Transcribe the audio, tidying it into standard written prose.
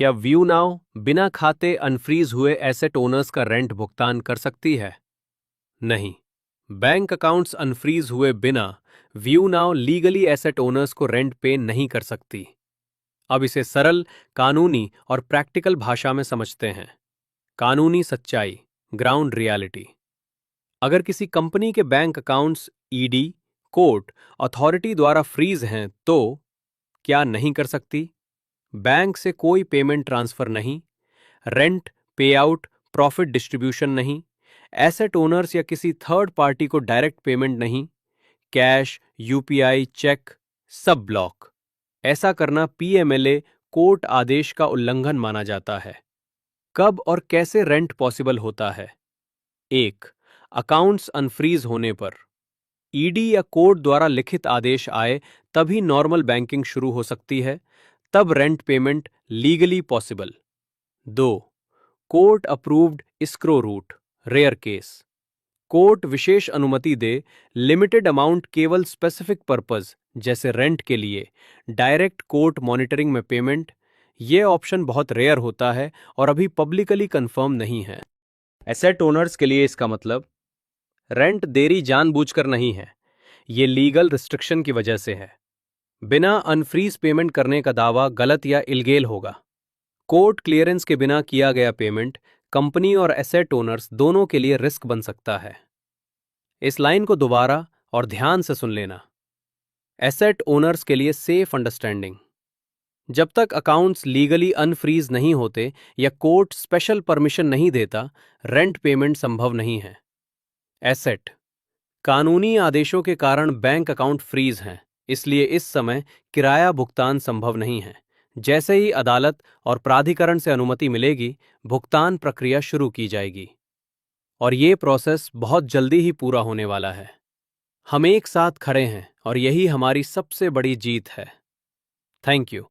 क्या view now बिना खाते अनफ्रीज हुए एसेट ओनर्स का रेंट भुगतान कर सकती है? नहीं। बैंक अकाउंट्स अनफ्रीज हुए बिना view now legally asset owners को रेंट पे नहीं कर सकती। अब इसे सरल, कानूनी और प्रैक्टिकल भाषा में समझते हैं। कानूनी सच्चाई, ग्राउंड रियलिटी। अगर किसी कंपनी के bank accounts ED, court, authority द्वारा फ्रीज हैं तो क्या नहीं कर सकती? बैंक से कोई पेमेंट ट्रांसफर नहीं, रेंट, पे आउट, प्रॉफिट डिस्ट्रीब्यूशन नहीं, एसेट ओनर्स या किसी थर्ड पार्टी को डायरेक्ट पेमेंट नहीं, कैश, यूपीआई, चेक, सब ब्लॉक। ऐसा करना पीएमएलए कोर्ट आदेश का उल्लंघन माना जाता है। कब और कैसे रेंट पॉसिबल होता है? 1. अकाउंट्स अनफ्रीज होने पर। ईडी या कोर्ट द्वारा लिखित आदेश आए तभी नॉर्मल बैंकिंग शुरू हो सकती है, तब rent payment legally possible. 2. Court approved escrow route, rare case. Court विशेष अनुमति दे, लिमिटेड अमाउंट केवल स्पेसिफिक पर्पस जैसे रेंट के लिए, डायरेक्ट कोर्ट मॉनिटरिंग में पेमेंट। ये ऑप्शन बहुत रेयर होता है और अभी पब्लिकली कंफर्म नहीं है। एसेट ओनर्स के लिए इसका मतलब रेंट देरी जानबूझकर नहीं है, ये लीगल रिस्ट्रिक्शन की वजह से है। बिना अनफ्रीज पेमेंट करने का दावा गलत या इल्गेल होगा। कोर्ट क्लियरेंस के बिना किया गया पेमेंट कंपनी और एसेट ओनर्स दोनों के लिए रिस्क बन सकता है। इस लाइन को दोबारा और ध्यान से सुन लेना। एसेट ओनर्स के लिए सेफ अंडरस्टैंडिंग। जब तक अकाउंट्स लीगली अनफ्रीज नहीं होते या कोर्ट स्पेशल परमिशन नहीं देता, रेंट पेमेंट संभव नहीं है। एसेट, कानूनी आदेशों के कारण बैंक अकाउंट फ्रीज हैं, इसलिए इस समय किराया भुगतान संभव नहीं है। जैसे ही अदालत और प्राधिकरण से अनुमति मिलेगी, भुगतान प्रक्रिया शुरू की जाएगी और ये प्रोसेस बहुत जल्दी ही पूरा होने वाला है। हम एक साथ खड़े हैं और यही हमारी सबसे बड़ी जीत है। Thank you.